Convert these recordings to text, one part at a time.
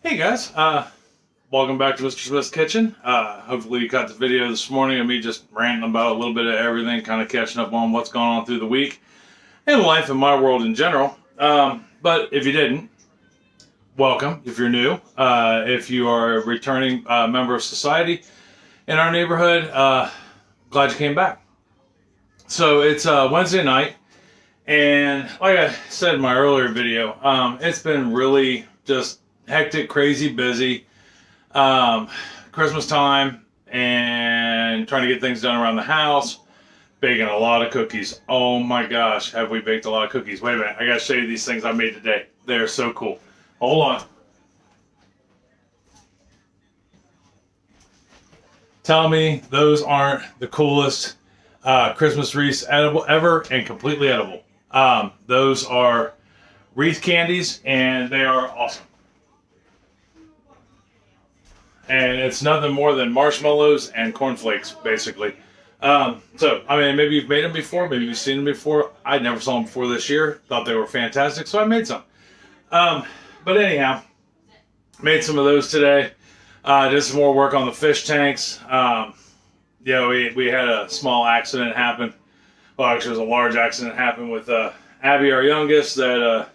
Hey guys, welcome back to Mr. Smith's Kitchen. Hopefully you caught the video this morning of me just ranting about a little bit of everything, kind of catching up on what's going on through the week and life in my world in general. But if you didn't, welcome if you're new. If you are a returning member of society in our neighborhood, glad you came back. So it's Wednesday night, and like I said in my earlier video, it's been really just hectic, crazy, busy. Christmas time and trying to get things done around the house. Baking a lot of cookies. Oh my gosh, have we baked a lot of cookies. Wait a minute, I gotta show you these things I made today. They're so cool. Hold on. Tell me those aren't the coolest Christmas wreaths edible ever and completely edible. Those are wreath candies and they are awesome. And it's nothing more than marshmallows and cornflakes, basically. So, I mean, maybe you've made them before, maybe you've seen them before. I never saw them before this year. Thought they were fantastic, so I made some. But anyhow, made some of those today. Did some more work on the fish tanks. We had a small accident happen. Well, actually, it was a large accident happen with Abby, our youngest, that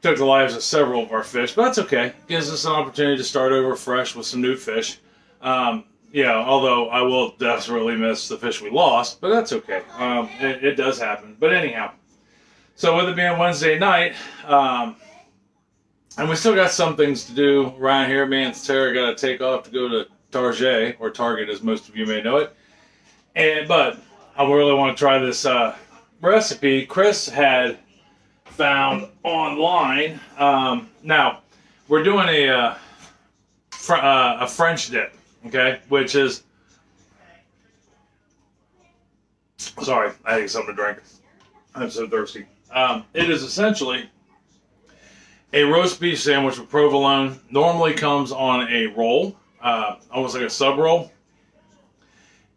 took the lives of several of our fish, but that's okay. Gives us an opportunity to start over fresh with some new fish. Although I will desperately miss the fish we lost, but that's okay. It does happen. But anyhow, so with it being Wednesday night, and we still got some things to do around here. Me and Sarah got to take off to go to Target, or Target as most of you may know it. But I really want to try this recipe Chris had found online. Now we're doing a French dip, okay, which is, sorry, I had something to drink. I'm so thirsty. It is essentially a roast beef sandwich with provolone. Normally comes on a roll, almost like a sub roll,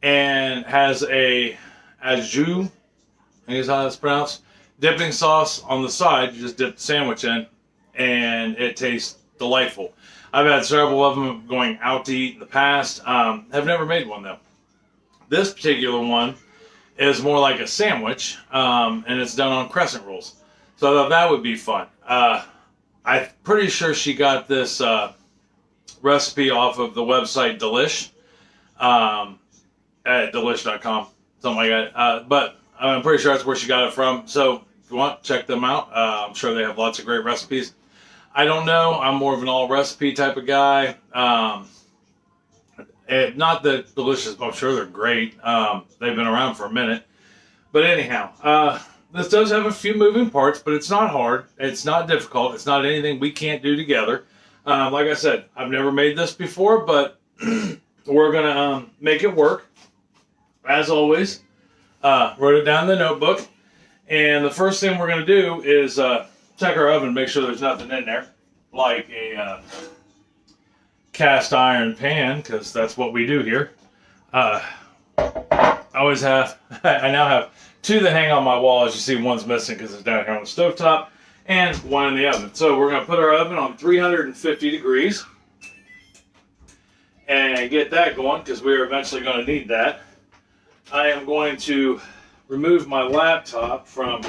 and has a au jus, I think is how that's pronounced, dipping sauce on the side. You just dip the sandwich in, and it tastes delightful. I've had several of them going out to eat in the past. Have never made one though. This particular one is more like a sandwich, and it's done on crescent rolls. So I thought that would be fun. I'm pretty sure she got this recipe off of the website Delish, at delish.com, something like that. But I'm pretty sure that's where she got it from. So if you want, check them out. I'm sure they have lots of great recipes. I don't know. I'm more of an all recipe type of guy. Not that delicious, but I'm sure they're great. They've been around for a minute. But anyhow, this does have a few moving parts, but it's not hard. It's not difficult. It's not anything we can't do together. Like I said, I've never made this before, but we're going to make it work. As always, wrote it down in the notebook. And the first thing we're going to do is check our oven, make sure there's nothing in there, like a cast iron pan, because that's what we do here. I now have two that hang on my wall. As you see, one's missing because it's down here on the stovetop, and one in the oven. So we're going to put our oven on 350 degrees and get that going, because we're eventually going to need that. I am going to remove my laptop from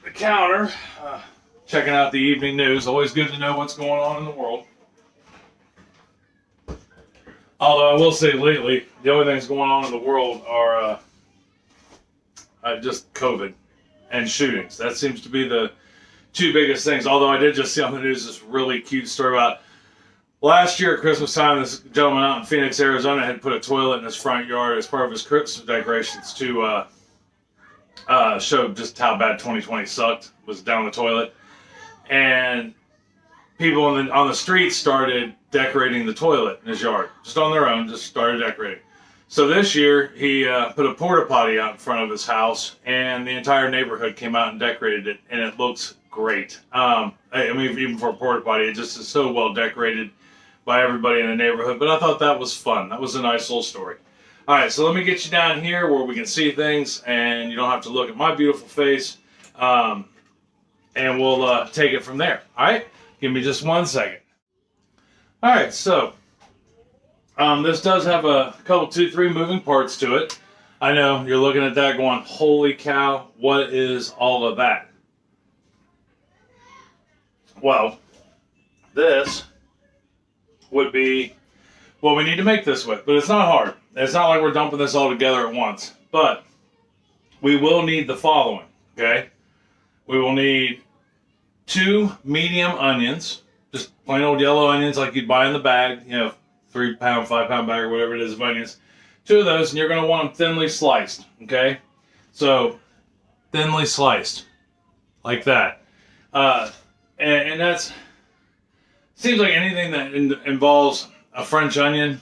the counter, checking out the evening news. Always good to know what's going on in the world. Although I will say lately, the only things going on in the world are just COVID and shootings. That seems to be the two biggest things. Although I did just see on the news this really cute story about last year at Christmas time, this gentleman out in Phoenix, Arizona had put a toilet in his front yard as part of his Christmas decorations to show just how bad 2020 sucked, was down the toilet. And people on the street started decorating the toilet in his yard, just on their own, just started decorating. So this year, he put a porta potty out in front of his house, and the entire neighborhood came out and decorated it, and it looks great. I mean, even for a porta potty, it just is so well decorated by everybody in the neighborhood. But I thought that was fun. That was a nice little story. All right, so let me get you down here where we can see things, and you don't have to look at my beautiful face. And we'll take it from there. All right. Give me just 1 second. All right, so this does have a couple, 2, 3 moving parts to it. I know you're looking at that going, holy cow, what is all of that? Well, this would be what we need to make this with, but it's not hard. It's not like we're dumping this all together at once, but we will need the following, okay? We will need 2 medium onions, just plain old yellow onions like you'd buy in the bag, 3-pound, 5-pound bag or whatever it is of onions. 2 of those, and you're going to want them thinly sliced, okay? So, thinly sliced, like that. And that's, seems like anything that involves a French onion,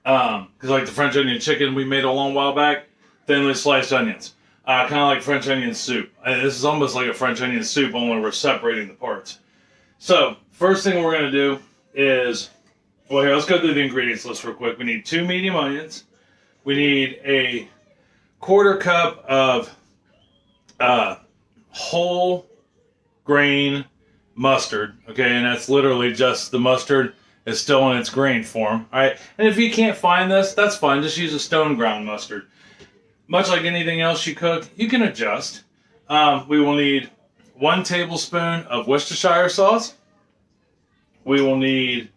because like the French onion chicken we made a long while back, thinly sliced onions. Kind of like French onion soup. This is almost like a French onion soup, only we're separating the parts. So, first thing we're going to do is, well, here, let's go through the ingredients list real quick. We need 2 medium onions. We need a 1/4 cup of whole grain mustard, okay, and that's literally just the mustard is still in its grain form, all right? And if you can't find this, that's fine. Just use a stone ground mustard. Much like anything else you cook, you can adjust. We will need 1 tablespoon of Worcestershire sauce. We will need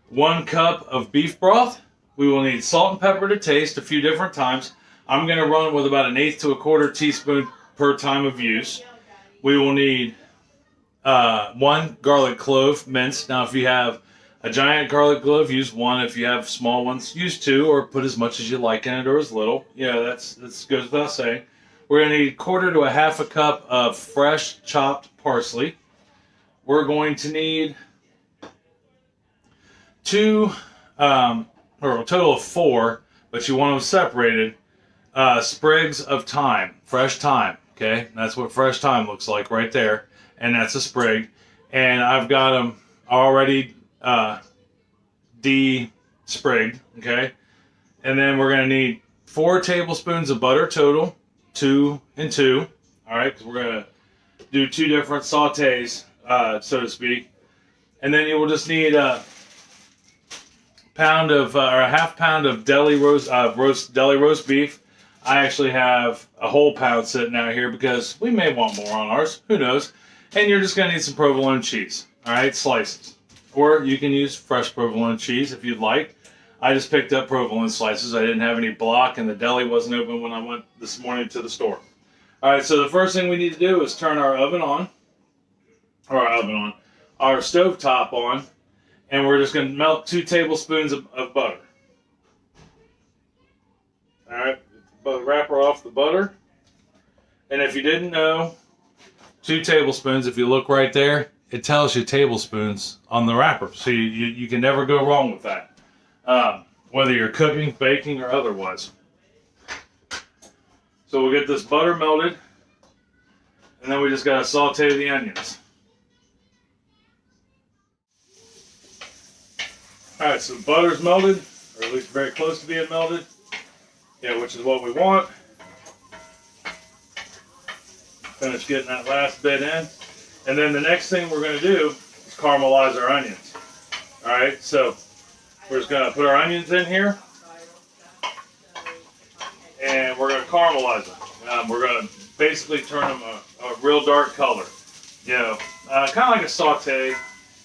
1 cup of beef broth. We will need salt and pepper to taste a few different times. I'm going to run with about 1/8 to 1/4 teaspoon per time of use. We will need 1 garlic clove minced. Now, if you have a giant garlic clove, use 1. If you have small ones, use 2, or put as much as you like in it or as little. Yeah, that goes without saying. We're going to need 1/4 to 1/2 cup of fresh chopped parsley. We're going to need 2, or a total of 4, but you want them separated, sprigs of thyme, fresh thyme, okay? That's what fresh thyme looks like right there, and that's a sprig. And I've got them already de-sprigged, okay? And then we're going to need 4 tablespoons of butter total, 2 and 2, all right? Because we're going to do 2 different sautés, so to speak. And then you will just need a pound of, or a 1/2 pound of deli roast beef. I actually have a whole pound sitting out here because we may want more on ours. Who knows? And you're just going to need some provolone cheese, all right? Slices. Or you can use fresh provolone cheese if you'd like. I just picked up provolone slices. I didn't have any block, and the deli wasn't open when I went this morning to the store. All right, so the first thing we need to do is turn our oven on, our stovetop on, and we're just going to melt 2 tablespoons of butter. All right, wrapper off the butter. And if you didn't know, 2 tablespoons, if you look right there, it tells you tablespoons on the wrapper. So you can never go wrong with that, whether you're cooking, baking, or otherwise. So we'll get this butter melted, and then we just got to saute the onions. All right, so the butter's melted, or at least very close to being melted. Yeah, which is what we want. Finish getting that last bit in. And then the next thing we're going to do is caramelize our onions. All right, so we're just going to put our onions in here, and we're going to caramelize them. We're going to basically turn them a real dark color. Kind of like a saute,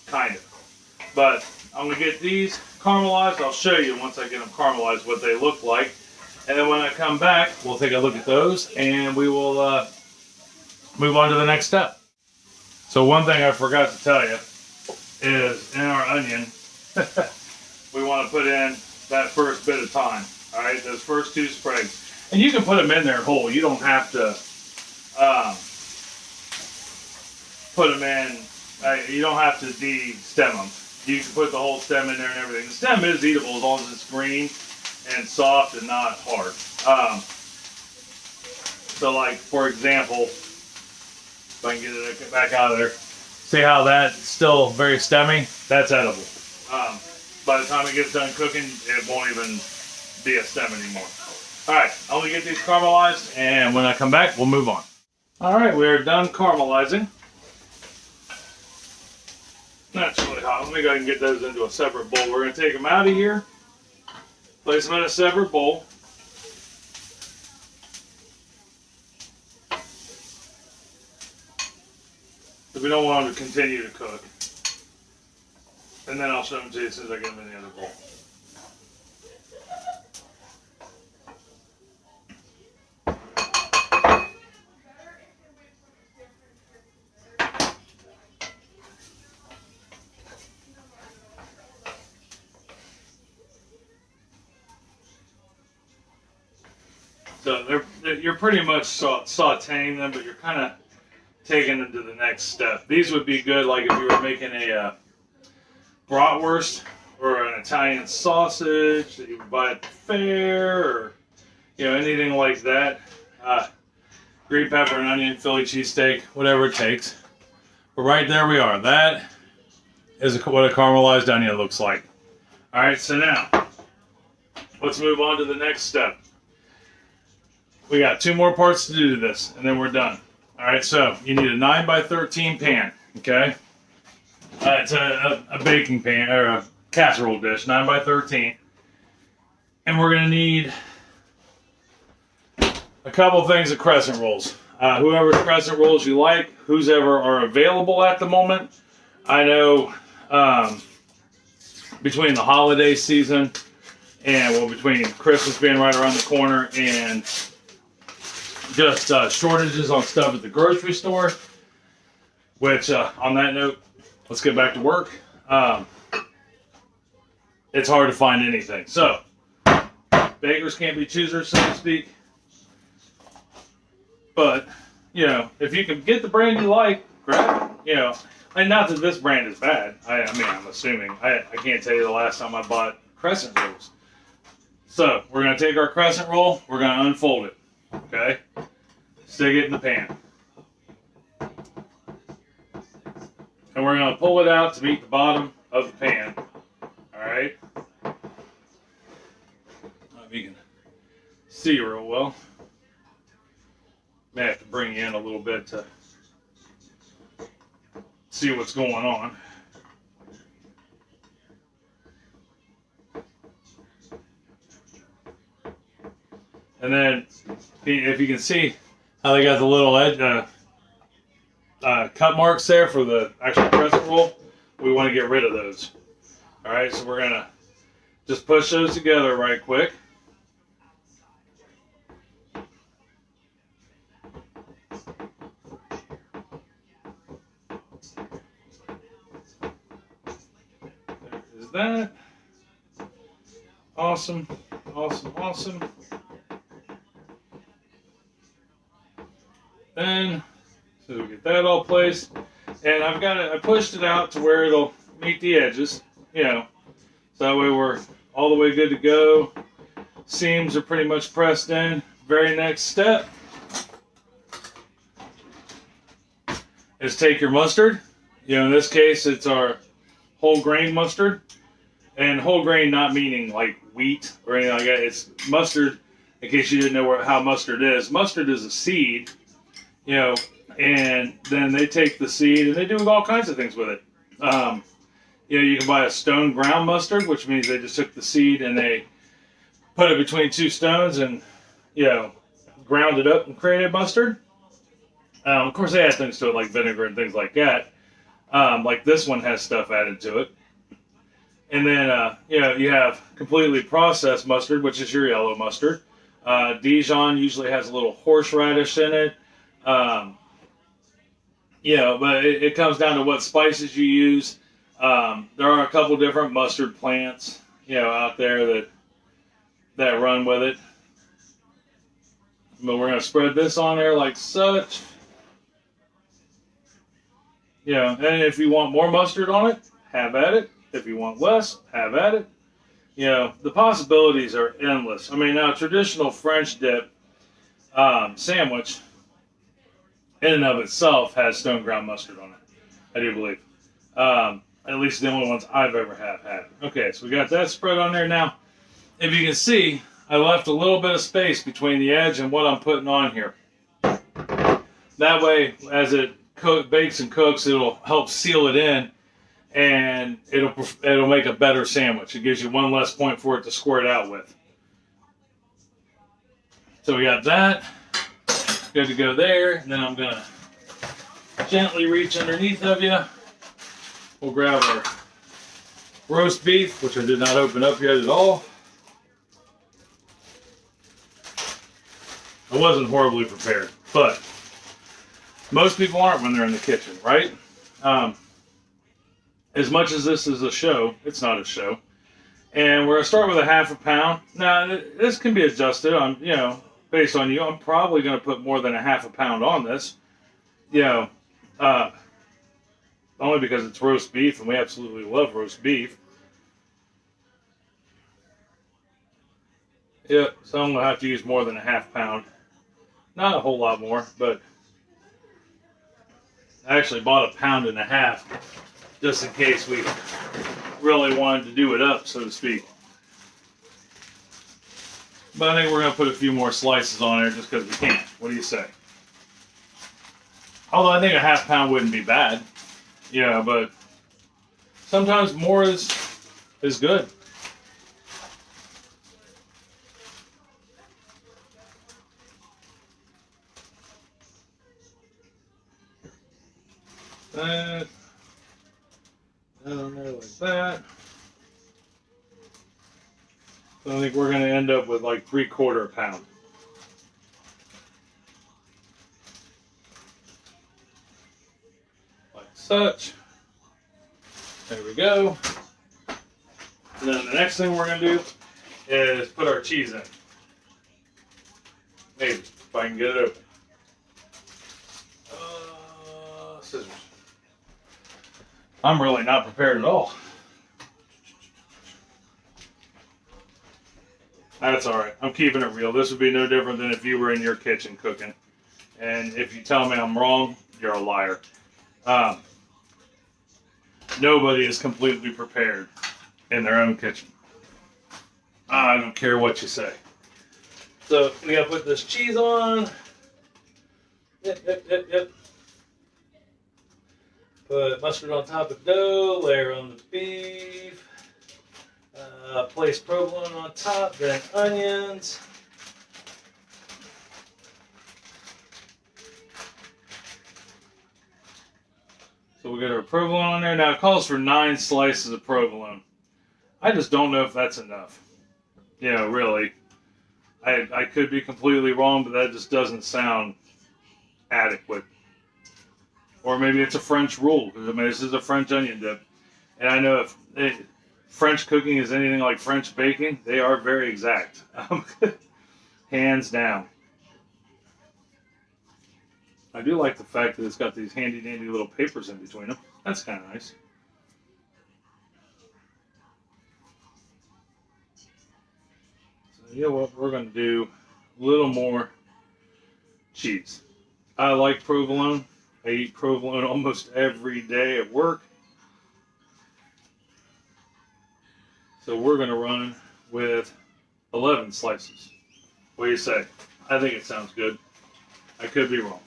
kind of. But I'm going to get these caramelized. I'll show you once I get them caramelized what they look like. And then when I come back, we'll take a look at those, and we will move on to the next step. So one thing I forgot to tell you is in our onion, we want to put in that first bit of thyme. All right, those first 2 sprigs. And you can put them in there whole. You don't have to put them in, you don't have to de-stem them. You can put the whole stem in there and everything. The stem is eatable as long as it's green and soft and not hard. So like, for example, if I can get it back out of there, see how that's still very stemmy? That's edible. By the time it gets done cooking, it won't even be a stem anymore. All right, I'm gonna get these caramelized, and when I come back, we'll move on. All right, we are done caramelizing. That's really hot. Let me go ahead and get those into a separate bowl. We're going to take them out of here, place them in a separate bowl. Because we don't want them to continue to cook. And then I'll show them to you as soon as I get them in the other bowl. So you're pretty much sauteing them, but you're kind of taking them to the next step. These would be good, like if you were making a bratwurst or an Italian sausage that you would buy at the fair, or anything like that. Green pepper and onion, Philly cheesesteak, whatever it takes. But right there we are. That is what a caramelized onion looks like. All right, so now let's move on to the next step. We got 2 more parts to do to this, and then we're done. All right, so you need a 9x13 pan, okay? It's a baking pan, or a casserole dish, 9x13. And we're gonna need a couple things of crescent rolls. Whoever's crescent rolls you like, whose ever are available at the moment. I know between the holiday season and, between Christmas being right around the corner and just shortages on stuff at the grocery store, which on that note, let's get back to work. It's hard to find anything. So, bakers can't be choosers, so to speak. But, if you can get the brand you like, grab it. And not that this brand is bad. I mean, I'm assuming. I can't tell you the last time I bought crescent rolls. So, we're going to take our crescent roll, we're going to unfold it. Okay? Stick it in the pan. And we're going to pull it out to meet the bottom of the pan. Alright? I don't know if you can see real well. May have to bring you in a little bit to see what's going on. And then, if you can see how they got the little edge, cut marks there for the actual crescent roll, we want to get rid of those. Alright, so we're going to just push those together right quick. There's that. Awesome, awesome, awesome. Then, so we get that all placed, and I pushed it out to where it'll meet the edges, so that way we're all the way good to go. Seams are pretty much pressed in. Very next step is take your mustard. In this case, it's our whole grain mustard, and whole grain not meaning like wheat or anything like that. It's mustard. In case you didn't know how mustard is a seed. And then they take the seed and they do all kinds of things with it. You can buy a stone ground mustard, which means they just took the seed and they put it between 2 stones and, ground it up and created mustard. Of course, they add things to it like vinegar and things like that. Like this one has stuff added to it. And then, you have completely processed mustard, which is your yellow mustard. Dijon usually has a little horseradish in it. But it comes down to what spices you use. There are a couple different mustard plants, out there that run with it. But we're going to spread this on there like such. And if you want more mustard on it, have at it. If you want less, have at it. The possibilities are endless. I mean, now a traditional French dip sandwich in and of itself has stone ground mustard on it, I do believe. At least the only ones I've ever had. Okay, so we got that spread on there. Now, if you can see, I left a little bit of space between the edge and what I'm putting on here. That way, as it bakes and cooks, it'll help seal it in and it'll make a better sandwich. It gives you one less point for it to squirt out with. So we got that. Good to go there. And then I'm gonna gently reach underneath of you. We'll grab our roast beef, which I did not open up yet at all. I wasn't horribly prepared, but most people aren't when they're in the kitchen, right? As much as this is a show, it's not a show. And we're gonna start with a half a pound. Now, this can be adjusted on, based on you. I'm probably gonna put more than a half a pound on this, only because it's roast beef, and we absolutely love roast beef. Yeah, so I'm gonna have to use more than a half pound. Not a whole lot more, but I actually bought 1.5 pounds just in case we really wanted to do it up, so to speak. But I think we're going to put a few more slices on there just because we can. What do you say? Although I think a half pound wouldn't be bad. Yeah, but sometimes more is good. That down there like that. So I think we're going to end up with like 3/4 pound. Like such. There we go. And then the next thing we're going to do is put our cheese in. Maybe, if I can get it open. Scissors. I'm really not prepared at all. That's all right. I'm keeping it real. This would be no different than if you were in your kitchen cooking. And if you tell me I'm wrong, you're a liar. Nobody is completely prepared in their own kitchen. I don't care what you say. So we gotta put this cheese on. Yep. Put mustard on top of dough, layer on the beef, place provolone on top, then onions. So we got our provolone on there. Now it calls for 9 slices of provolone. I just don't know if that's enough. Really. I could be completely wrong, but that just doesn't sound adequate. Or maybe it's a French rule. I mean, this is a French onion dip. And I know if French cooking is anything like French baking, they are very exact. Hands down. I do like the fact that it's got these handy dandy little papers in between them. That's kind of nice. So you know what? We're going to do a little more cheese. I like provolone. I eat provolone almost every day at work. So we're going to run with 11 slices. What do you say? I think it sounds good. I could be wrong.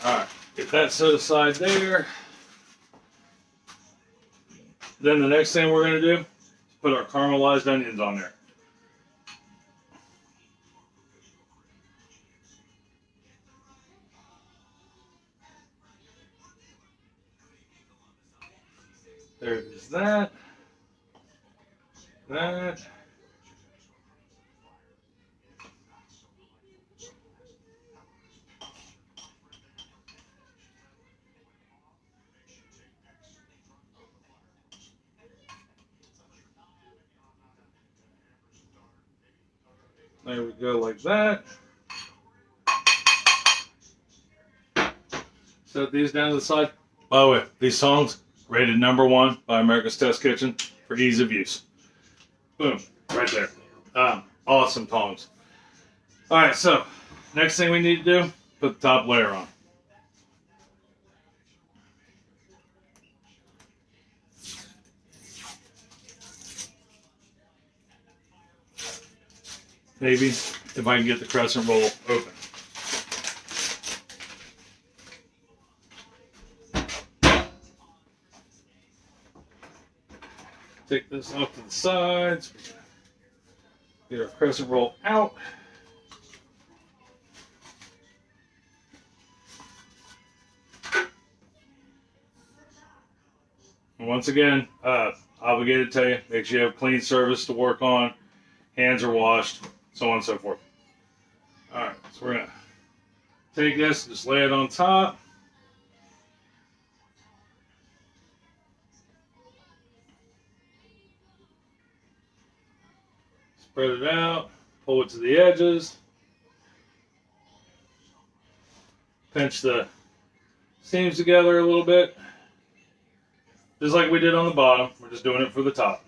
Alright, get that set aside there. Then the next thing we're going to do is put our caramelized onions on there. There's that. That. There we go, like that. Set these down to the side. By the way, these songs rated #1 by America's Test Kitchen for ease of use. Boom, right there. Awesome tongs. All right, so next thing we need to do, put the top layer on. Maybe if I can get the crescent roll open. Take this off to the sides. Get our crescent roll out. And once again, obligated to tell you, make sure you have clean surface to work on, hands are washed, so on and so forth. Alright, so we're going to take this and just lay it on top. Spread it out, pull it to the edges, pinch the seams together a little bit, just like we did on the bottom. We're just doing it for the top.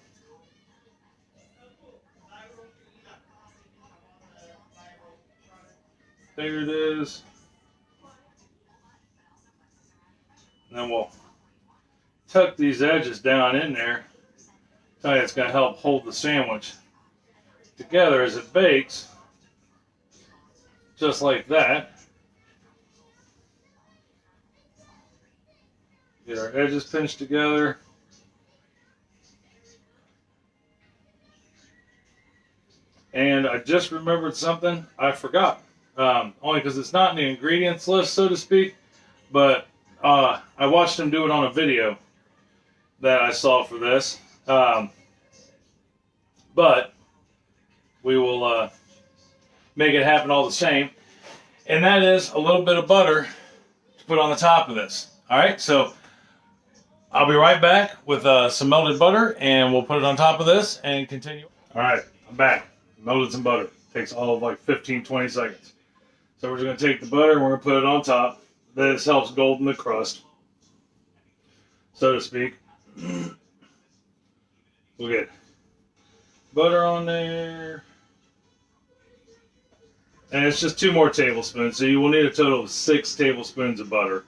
There it is. And then we'll tuck these edges down in there. Tell you it's going to help hold the sandwich together as it bakes, just like that. Get our edges pinched together. And I just remembered something I forgot, only because it's not in the ingredients list, so to speak, but I watched him do it on a video that I saw for this. But we will make it happen all the same. And that is a little bit of butter to put on the top of this. All right, so I'll be right back with some melted butter, and we'll put it on top of this and continue. All right, I'm back. Melted some butter. Takes all of like 15-20 seconds. So we're just going to take the butter and we're going to put it on top. This helps golden the crust, so to speak. We'll get butter on there. And it's just 2 more tablespoons, so you will need a total of 6 tablespoons of butter.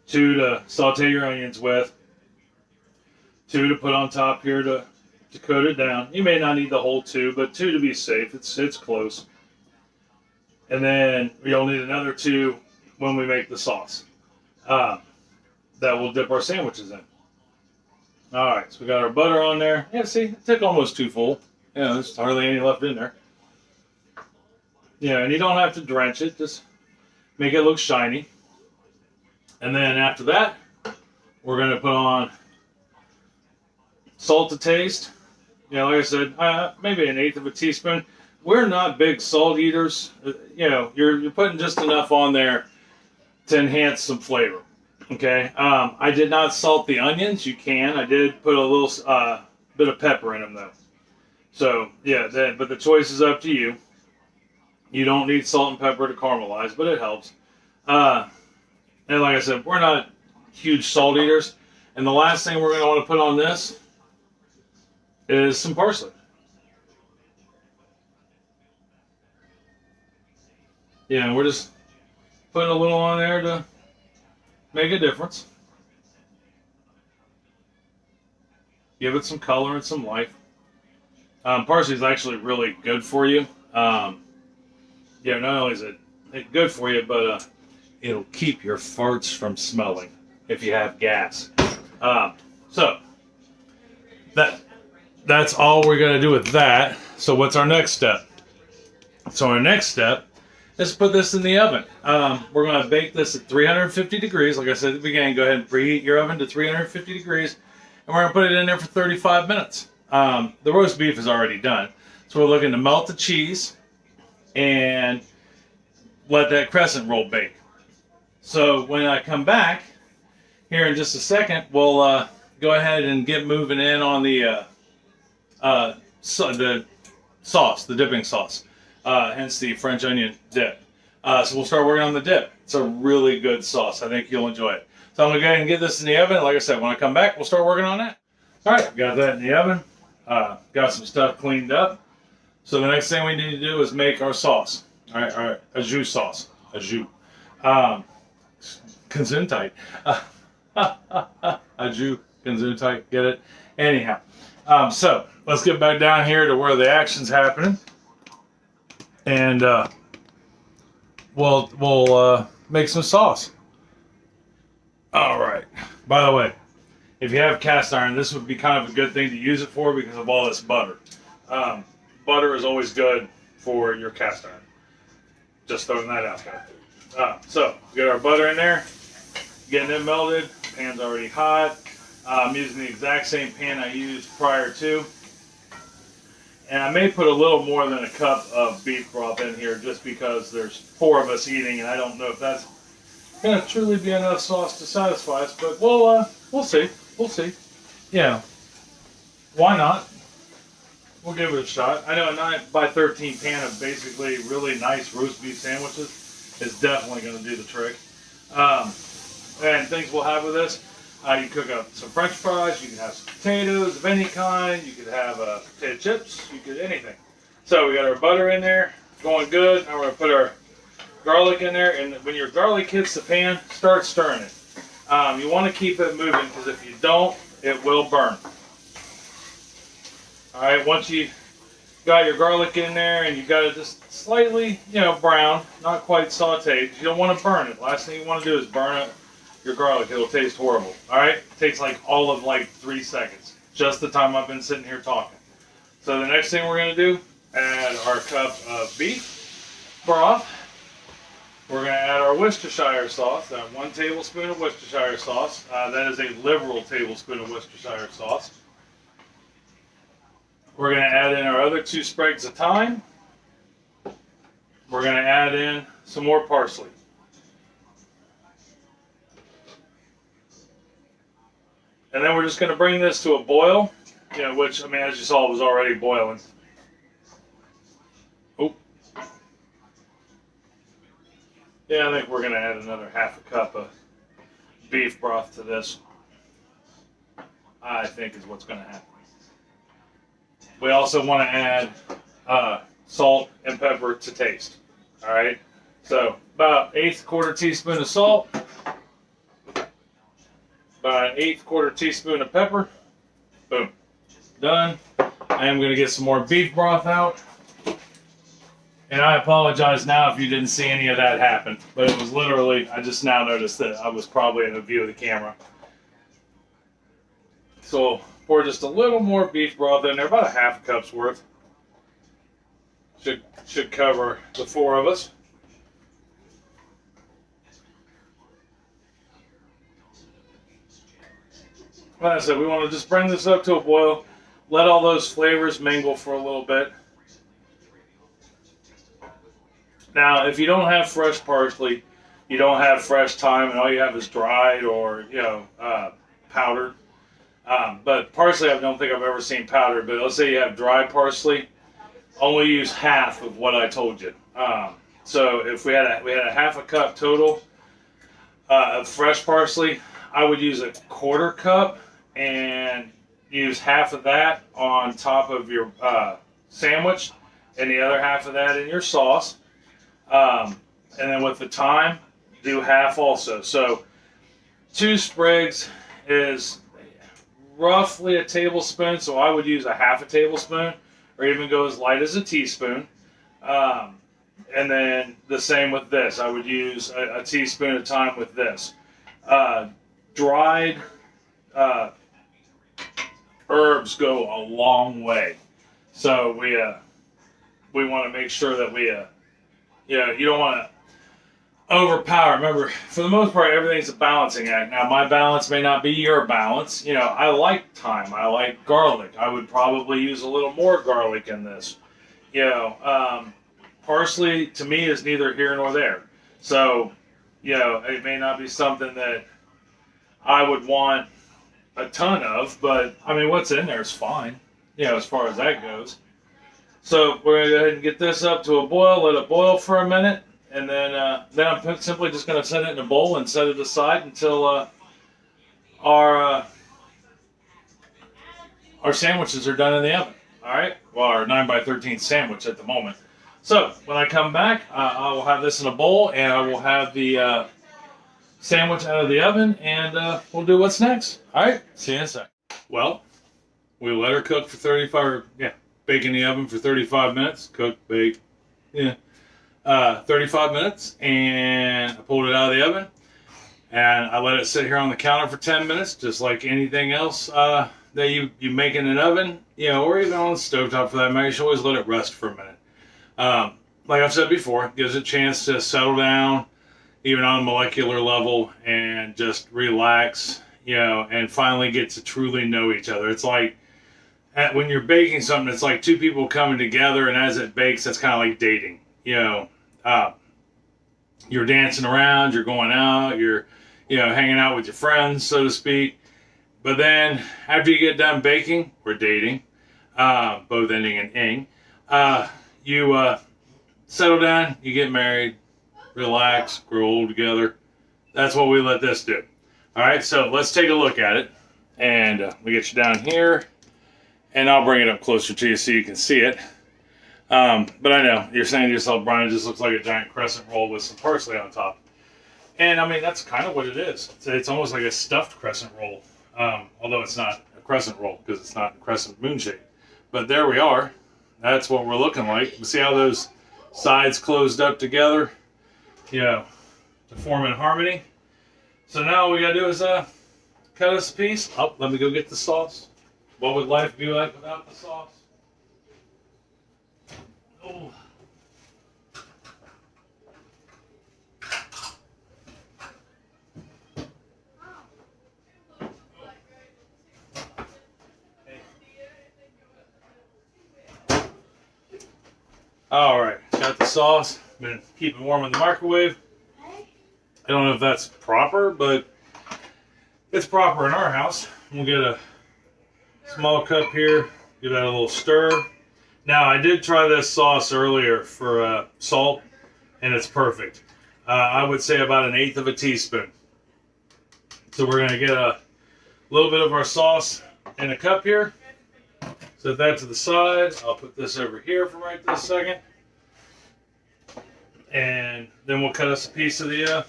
2 to saute your onions with. 2 to put on top here to coat it down. You may not need the whole 2, but 2 to be safe. It's close. And then you'll need another 2 when we make the sauce that we'll dip our sandwiches in. All right, so we got our butter on there. Yeah, see, it took almost 2 full. Yeah, there's hardly any left in there. Yeah, and you don't have to drench it. Just make it look shiny. And then after that, we're going to put on salt to taste. You know, like I said, maybe 1/8 of a teaspoon. We're not big salt eaters. You know, you're putting just enough on there to enhance some flavor. Okay. I did not salt the onions. You can. I did put a little bit of pepper in them though. So yeah, but the choice is up to you. You don't need salt and pepper to caramelize, but it helps. And like I said, we're not huge salt eaters. And the last thing we're going to want to put on this is some parsley. Yeah, we're just putting a little on there to make a difference. Give it some color and some life. Parsley is actually really good for you. Yeah, not only is it good for you, but it'll keep your farts from smelling if you have gas. So that's all we're going to do with that. So what's our next step? So our next step is put this in the oven. We're going to bake this at 350 degrees. Like I said at the beginning, go ahead and preheat your oven to 350 degrees. And we're going to put it in there for 35 minutes. The roast beef is already done. So we're looking to melt the cheese and let that crescent roll bake. So when I come back here in just a second, we'll go ahead and get moving in on the sauce, the dipping sauce, hence the French onion dip. So we'll start working on the dip. It's a really good sauce. I think you'll enjoy it. So I'm going to go ahead and get this in the oven. Like I said, when I come back, we'll start working on that. All right, got that in the oven. Got some stuff cleaned up. So the next thing we need to do is make our sauce. All right, a jus sauce, a jus. Gesundheit. A jus, Gesundheit, get it? Anyhow, so let's get back down here to where the action's happening. And we'll make some sauce. All right. By the way, if you have cast iron, this would be kind of a good thing to use it for because of all this butter. Butter is always good for your cast iron. Just throwing that out there. So we got our butter in there, getting it melted. Pan's already hot. I'm using the exact same pan I used prior to. And I may put a little more than a cup of beef broth in here just because there's 4 of us eating, and I don't know if that's going to truly be enough sauce to satisfy us, but we'll see. We'll see. Yeah. Why not? We'll give it a shot. I know a 9x13 pan of basically really nice roast beef sandwiches is definitely going to do the trick. And things we'll have with this, you cook up some french fries, you can have some potatoes of any kind, you could have potato chips, you could anything. So we got our butter in there, going good. Now we're going to put our garlic in there, and when your garlic hits the pan, start stirring it. You want to keep it moving because if you don't, it will burn. Alright, once you got your garlic in there and you got it just slightly, brown, not quite sauteed, you don't want to burn it. Last thing you want to do is burn it. Your garlic, it'll taste horrible. Alright? It takes all of 3 seconds. Just the time I've been sitting here talking. So the next thing we're going to do, add our cup of beef broth. We're going to add our Worcestershire sauce, that 1 tablespoon of Worcestershire sauce. That is a liberal tablespoon of Worcestershire sauce. We're going to add in our other 2 sprigs of thyme. We're going to add in some more parsley. And then we're just going to bring this to a boil, which, as you saw, was already boiling. Oh. Yeah, I think we're going to add another half a cup of beef broth to this. I think is what's going to happen. We also want to add salt and pepper to taste. All right. So about 1/8 teaspoon of salt, about 1/8 teaspoon of pepper. Boom. Done. I am going to get some more beef broth out. And I apologize now if you didn't see any of that happen. But it was literally, I just now noticed that I was probably in the view of the camera. So pour just a little more beef broth in there, about a half a cup's worth. Should cover the 4 of us. Like I said, we want to just bring this up to a boil, let all those flavors mingle for a little bit. Now, if you don't have fresh parsley, you don't have fresh thyme, and all you have is dried or powdered. But parsley, I don't think I've ever seen powdered. But let's say you have dry parsley, only use half of what I told you. So if we had a half a cup total of fresh parsley, I would use a 1/4 cup and use half of that on top of your sandwich, and the other half of that in your sauce. And then with the thyme, do half also. So 2 sprigs is roughly a tablespoon, so I would use a half a tablespoon, or even go as light as a teaspoon. And then the same with this. I would use a teaspoon of thyme with this. Dried herbs go a long way. So we want to make sure that you don't want to overpower. Remember, for the most part, everything's a balancing act. Now, my balance may not be your balance. I like thyme. I like garlic. I would probably use a little more garlic in this. Parsley, to me, is neither here nor there. So, it may not be something that I would want a ton of, but, what's in there is fine, as far as that goes. So, we're going to go ahead and get this up to a boil, let it boil for a minute, and then I'm simply just going to set it in a bowl and set it aside until our sandwiches are done in the oven. All right? Well, our 9x13 sandwich at the moment. So, when I come back, I will have this in a bowl, and I will have the sandwich out of the oven, and we'll do what's next. All right? See you in a sec. Well, we let her cook for bake in the oven for 35 minutes. Cook, bake, 35 minutes, and I pulled it out of the oven. And I let it sit here on the counter for 10 minutes, just like anything else that you make in an oven, or even on the stovetop for that matter. You should always let it rest for a minute. Like I've said before, it gives it a chance to settle down, even on a molecular level, and just relax, and finally get to truly know each other. It's like when you're baking something, it's like two people coming together, and as it bakes, that's kind of like dating. You're dancing around, you're going out, you're hanging out with your friends, so to speak. But then after you get done baking, we're dating, both ending in ing. You settle down, you get married, relax, grow old together. That's what we let this do. All right, so let's take a look at it. And we get you down here, and I'll bring it up closer to you so you can see it. But I know you're saying to yourself, Brian, it just looks like a giant crescent roll with some parsley on top. And I mean, that's kind of what it is. It's almost like a stuffed crescent roll, although it's not a crescent roll because it's not a crescent moon shape. But there we are. That's what we're looking like. See how those sides closed up together, to form in harmony. So now all we gotta do is cut us a piece. Oh, let me go get the sauce. What would life be like without the sauce? Oh. All right, got the sauce. Been keeping warm in the microwave. I don't know if that's proper, but it's proper in our house. We'll get a small cup here, give that a little stir. Now, I did try this sauce earlier for salt, and it's perfect. I would say about 1/8 of a teaspoon. So we're going to get a little bit of our sauce in a cup here. Set that to the side. I'll put this over here for right this second. And then we'll cut us a piece of the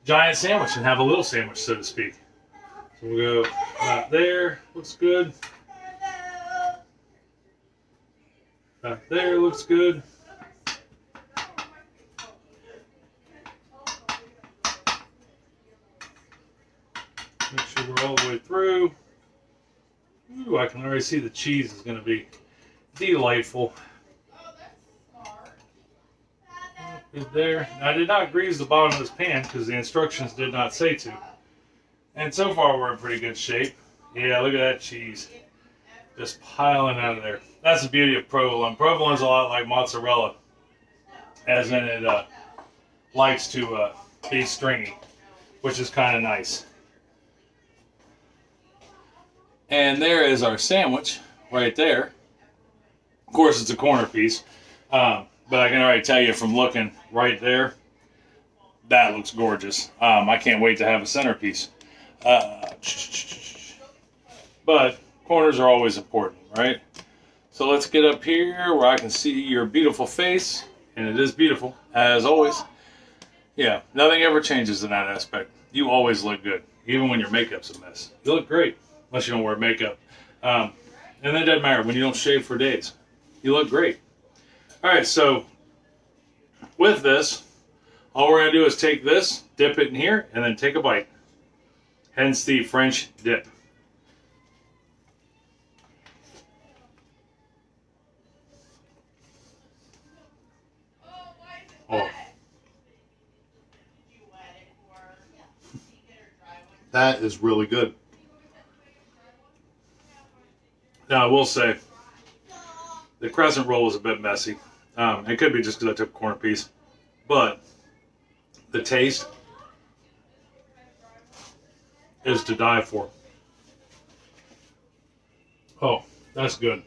giant sandwich and have a little sandwich, so to speak. So we'll go about there. Looks good. Back there looks good. Make sure we're all the way through. Ooh, I can already see the cheese is going to be delightful. Good there. Now, I did not grease the bottom of this pan because the instructions did not say to. And so far we're in pretty good shape. Yeah, look at that cheese. Just piling out of there. That's the beauty of provolone. Provolone's a lot like mozzarella, as in it likes to be stringy, which is kind of nice. And there is our sandwich right there. Of course, it's a corner piece, but I can already tell you from looking right there, that looks gorgeous. I can't wait to have a centerpiece. But corners are always important, right? So let's get up here where I can see your beautiful face, and it is beautiful, as always. Yeah, nothing ever changes in that aspect. You always look good, even when your makeup's a mess. You look great, unless you don't wear makeup. And that doesn't matter when you don't shave for days. You look great. All right, so with this, all we're going to do is take this, dip it in here, and then take a bite. Hence the French dip. Oh. That is really good. Now, I will say, the crescent roll is a bit messy. It could be just because I took a corner piece. But the taste is to die for. Oh, that's good.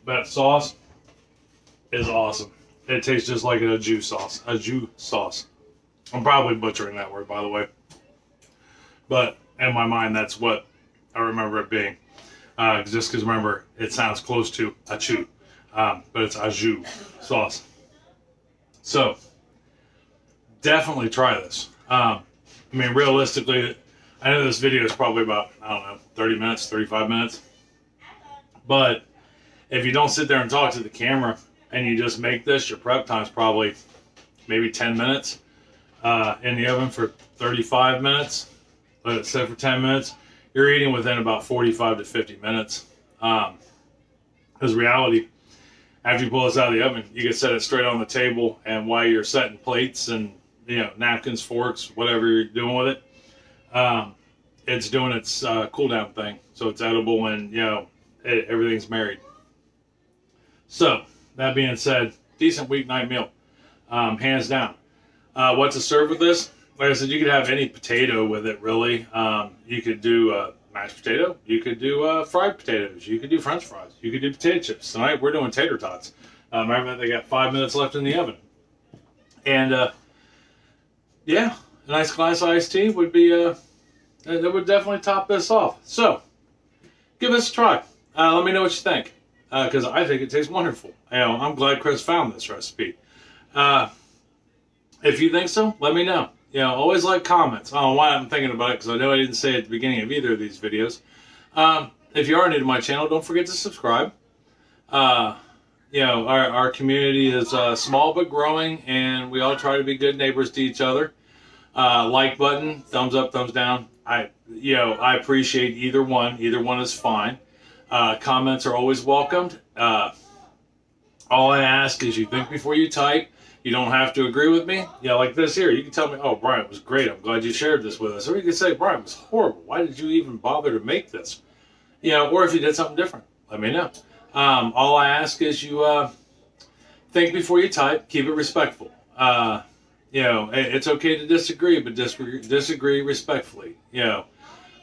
That sauce is awesome. It tastes just like a jus sauce. A jus sauce. I'm probably butchering that word, by the way. But in my mind, that's what I remember it being. Just because, remember, it sounds close to a chew. But it's a jus sauce. So, definitely try this. I mean, realistically, I know this video is probably about, I don't know, 30 minutes, 35 minutes. But if you don't sit there and talk to the camera and you just make this, your prep time is probably maybe 10 minutes. in the oven for 35 minutes. Let it sit for 10 minutes. You're eating within about 45 to 50 minutes. Because reality, after you pull this out of the oven, you can set it straight on the table, and while you're setting plates and napkins, forks, whatever you're doing with it, it's doing its cool down thing, so it's edible, and everything's married. So that being said, decent weeknight meal, hands down. What to serve with this? Like I said, you could have any potato with it, really. You could do mashed potato. You could do fried potatoes. You could do French fries. You could do potato chips. Tonight we're doing tater tots. Remember, they got 5 minutes left in the oven. And yeah, a nice glass of iced tea would be that would definitely top this off. So give this a try. Let me know what you think, because I think it tastes wonderful. I'm glad Chris found this recipe. If you think so, let me know. Always like comments. I don't know why I'm thinking about it, because I know I didn't say it at the beginning of either of these videos. If you are new to my channel, don't forget to subscribe. Our community is small but growing, and we all try to be good neighbors to each other. Like button, thumbs up, thumbs down. I appreciate either one. Either one is fine. Comments are always welcomed. All I ask is you think before you type. You don't have to agree with me. Like this here. You can tell me, oh, Brian, it was great. I'm glad you shared this with us. Or you can say, Brian, it was horrible. Why did you even bother to make this? Or if you did something different, let me know. All I ask is you think before you type. Keep it respectful. It's okay to disagree, but disagree respectfully.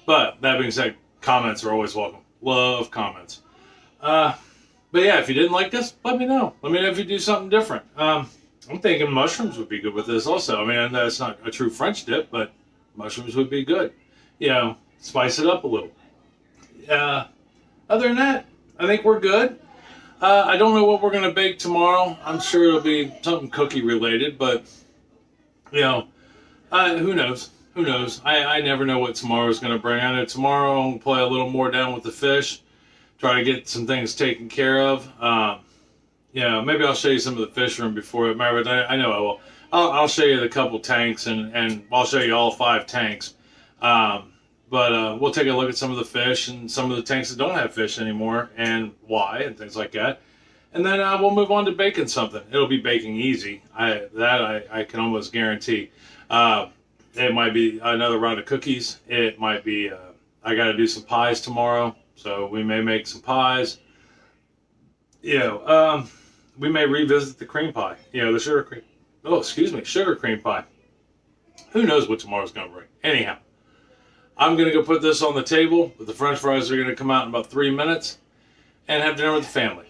But that being said, comments are always welcome. Love comments. But yeah, if you didn't like this, let me know. Let me know if you do something different. I'm thinking mushrooms would be good with this also. I mean, that's not a true French dip, but mushrooms would be good. Spice it up a little. Other than that, I think we're good. I don't know what we're going to bake tomorrow. I'm sure it'll be something cookie related, but, who knows? Who knows? I never know what tomorrow's going to bring. I know tomorrow I'm going to play a little more down with the fish, try to get some things taken care of. Maybe I'll show you some of the fish room before. Remember, I know I will. I'll show you the couple tanks, and I'll show you all 5 tanks. But we'll take a look at some of the fish and some of the tanks that don't have fish anymore, and why, and things like that. And then we'll move on to baking something. It'll be baking easy. I can almost guarantee. It might be another round of cookies. It might be, I got to do some pies tomorrow, so we may make some pies. We may revisit the cream pie. The sugar cream pie. Who knows what tomorrow's going to bring. Anyhow, I'm going to go put this on the table, but the French fries are going to come out in about 3 minutes, and have dinner with the family.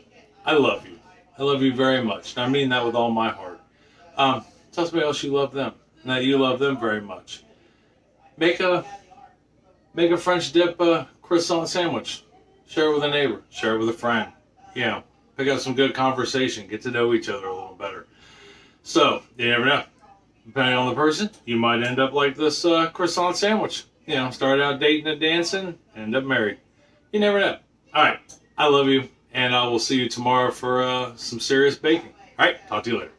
I love you. I love you very much. And I mean that with all my heart. Tell somebody else you love them, and that you love them very much. Make a French dip croissant sandwich. Share it with a neighbor. Share it with a friend. Pick up some good conversation. Get to know each other a little better. So, you never know. Depending on the person, you might end up like this croissant sandwich. Start out dating and dancing, end up married. You never know. All right. I love you, and I will see you tomorrow for some serious baking. All right. Talk to you later.